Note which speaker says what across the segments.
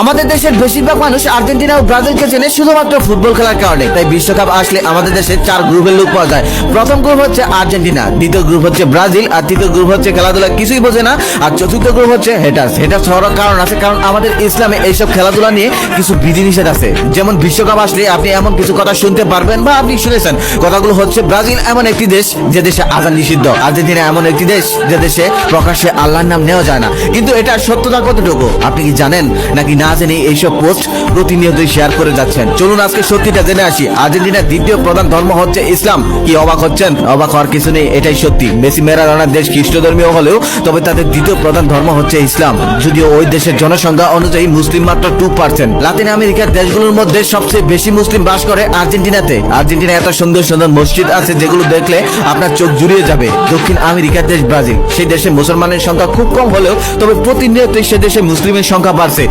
Speaker 1: আমাদের দেশের বেশিরভাগ মানুষ আর্জেন্টিনা ও ব্রাজিলকে চেনে শুধুমাত্র ফুটবল খেলার কারণে। তাই বিশ্বকাপ আসলে আমাদের দেশে 4 গ্রুপের লোক পাওয়া যায়। প্রথম গ্রুপ হচ্ছে আর্জেন্টিনা, দ্বিতীয় গ্রুপ হচ্ছে ব্রাজিল, আর তৃতীয় গ্রুপ হচ্ছে খেলাধুলা কিছুই বোঝে না, আর চতুর্থ গ্রুপ হচ্ছে হেটার্স। হেটার্স হওয়ার কারণ আছে, কারণ আমাদের ইসলামে এইসব খেলাধুলা নিয়ে কিছু বিধিনিষেধ আছে। যেমন বিশ্বকাপ আসলে আপনি এমন কিছু কথা শুনতে পারবেন বা আপনি শুনেছেন, কথাগুলো হচ্ছে ব্রাজিল এমন একটি দেশ যে দেশে আযান নিষিদ্ধ, আর্জেন্টিনা এমন একটি দেশ যে দেশে প্রকাশ্যে আল্লাহর নাম নেওয়া যায় না। কিন্তু এটা সত্যতা কতটুকু আপনি কি জানেন, নাকি না জেনে এইসব পোস্ট প্রতিনিয়তই শেয়ার করে যাচ্ছেন? চলুন আজকে সত্যিটা জেনে আসি। আর্জেন্টিনার দ্বিতীয় প্রধান ধর্ম হচ্ছে ইসলাম। কি অবাক হচ্ছেন? অবাক হওয়ার কিছু নেই, এটাই সত্যি। মেসি ম্যারাডোনার দেশ খ্রিস্ট ধর্মীয় হলেও তবে তাদের দ্বিতীয় প্রধান ধর্ম হচ্ছে ইসলাম। যদিও ওই দেশের জনসংখ্যা অনুযায়ী মুসলিম মাত্র 2%। লাতিন আমেরিকার দেশগুলোর মধ্যে সবচেয়ে বেশি মুসলিম বাস করে আর্জেন্টিনাতে। আর্জেন্টিনা এত সুন্দর সুন্দর মসজিদ আছে যেগুলো দেখলে আপনার চোখ জুড়িয়ে যাবে। দক্ষিণ আমেরিকার দেশ ব্রাজিল, সেই দেশে মুসলমানের সংখ্যা খুব কম হলেও তবে প্রতিনিয়তই সে দেশে মুসলিমের সংখ্যা বাড়ছে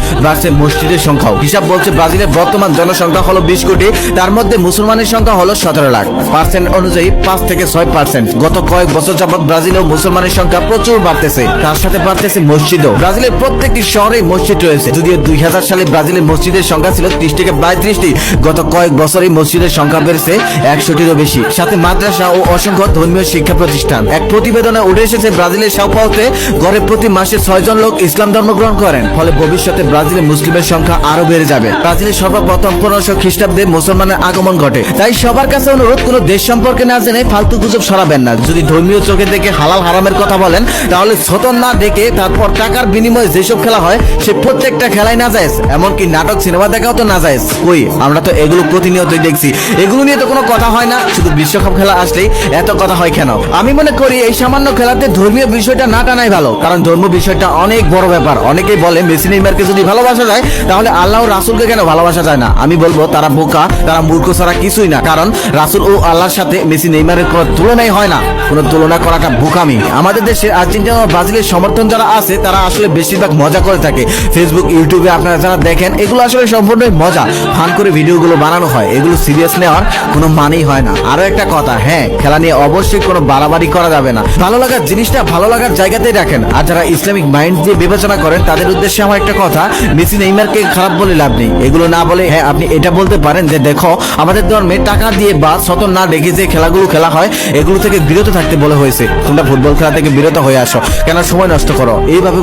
Speaker 1: মসজিদের সংখ্যাও। হিসাব বলছে ব্রাজিলের বর্তমান জনসংখ্যা হলো 20 কোটি, তার মধ্যে মুসলমানের সংখ্যা হলো 17 লাখ। পার্সেন্ট অনুযায়ী 5 থেকে 6%। গত কয়েক বছর যাবৎ ব্রাজিলেও মুসলমানের সংখ্যা প্রচুর বাড়তেছে, তার সাথে বাড়তেছে মসজিদও। ব্রাজিলের প্রত্যেকটি শহরেই মসজিদ রয়েছে। যদিও 2000 সালে ব্রাজিলের মসজিদের সংখ্যা ছিল 30 থেকে 32টি, গত কয়েক বছরই মসজিদের সংখ্যা বেড়েছে 100টিরও বেশি, সাথে মাদ্রাসা ও অসংখ্য ধর্মীয় শিক্ষা প্রতিষ্ঠান। এক প্রতিবেদনে উঠে এসেছে ব্রাজিলের সাও পাওতে গড়ে প্রতি মাসে 6 জন লোক ইসলাম ধর্ম গ্রহণ করেন। ফলে ভবিষ্যতে ব্রাজিলে মুসলিমের সংখ্যা আরো বেড়ে যাবে। ব্রাজিলের সর্বপ্রথম 1500 খ্রিস্টাব্দে মুসলমানের আগমন ঘটে। তাই সবার কাছে অনুরোধ, কোনো দেশ সম্পর্কে না জেনে ফালতু গুজব ছড়াবেন না। যদি ধর্মীয় চোখে দেখে হালাল হারামের কথা বলেন, তাহলে ছতন না দেখে তারপর টাকার বিনিময়ে যেসব খেলা হয় সে প্রত্যেকটা খেলাই নাজায়েজ। এমনকি নাটক সিনেমা দেখাও তো নাজায়েজ। কই, আমরা তো এগুলো প্রতিনিয়তই দেখছি। এগুলো নিয়ে তো কোনো কথা হয় না, শুধু বিশ্বকাপ খেলা আসলেই এত কথা হয় কেন? আমি মনে করি এই সামান্য খেলাতে ধর্মীয় বিষয়টা না টানাই ভালো, কারণ ধর্ম বিষয়টা অনেক বড় ব্যাপার। অনেকেই বলে মেসি নেইমারকে যদি ভালোবাসা যায় তাহলে আল্লাহ ও রাসূলকে কেন ভালোবাসা যায় না? আমি বলবো তারা বোকা, তারা মূর্খ ছাড়া কিছুই না। কারণ রাসূল ও আল্লাহর সাথে মেসি নেইমারের কোনো তুলনাই হয় না। কোনো তুলনা করাটা বোকামি। আমাদের দেশে আর্জেন্টিনা ও ব্রাজিলের সমর্থন যারা আছে তারা আসলে বেশিরভাগ মজা করে থাকে। ফেসবুক, ইউটিউবে আপনারা যারা দেখেন, এগুলো আসলে সম্পূর্ণই মজা, ফান করে ভিডিওগুলো বানানো হয়। এগুলো সিরিয়াস নেওয়ার কোনো মানেই হয় না। আরো একটা কথা, হ্যাঁ, খেলা নিয়ে অবশ্যই কোনো বাড়াবাড়ি করা যাবে না। ভালো লাগার জিনিসটা ভালো লাগার জায়গাতেই রাখেন। আর যারা ইসলামিক মাইন্ড দিয়ে বিবেচনা করেন তাদের উদ্দেশ্যে আমার একটা কথা, মেসি নেইমারকে খারাপ বলে লাভ নেই। এগুলো না বলে হ্যাঁ আপনি এটা বলতে পারেন যে দেখো, আমাদের ধর্মে টাকা দিয়ে বা সতন না দেখে যে খেলাগুলো খেলা হয় এগুলো থেকে বিরত থাকতে বলা হয়েছে। তোমরা ফুটবল খেলা থেকে বিরত হয়ে আসো, কেন সময় নষ্ট করো? এইভাবে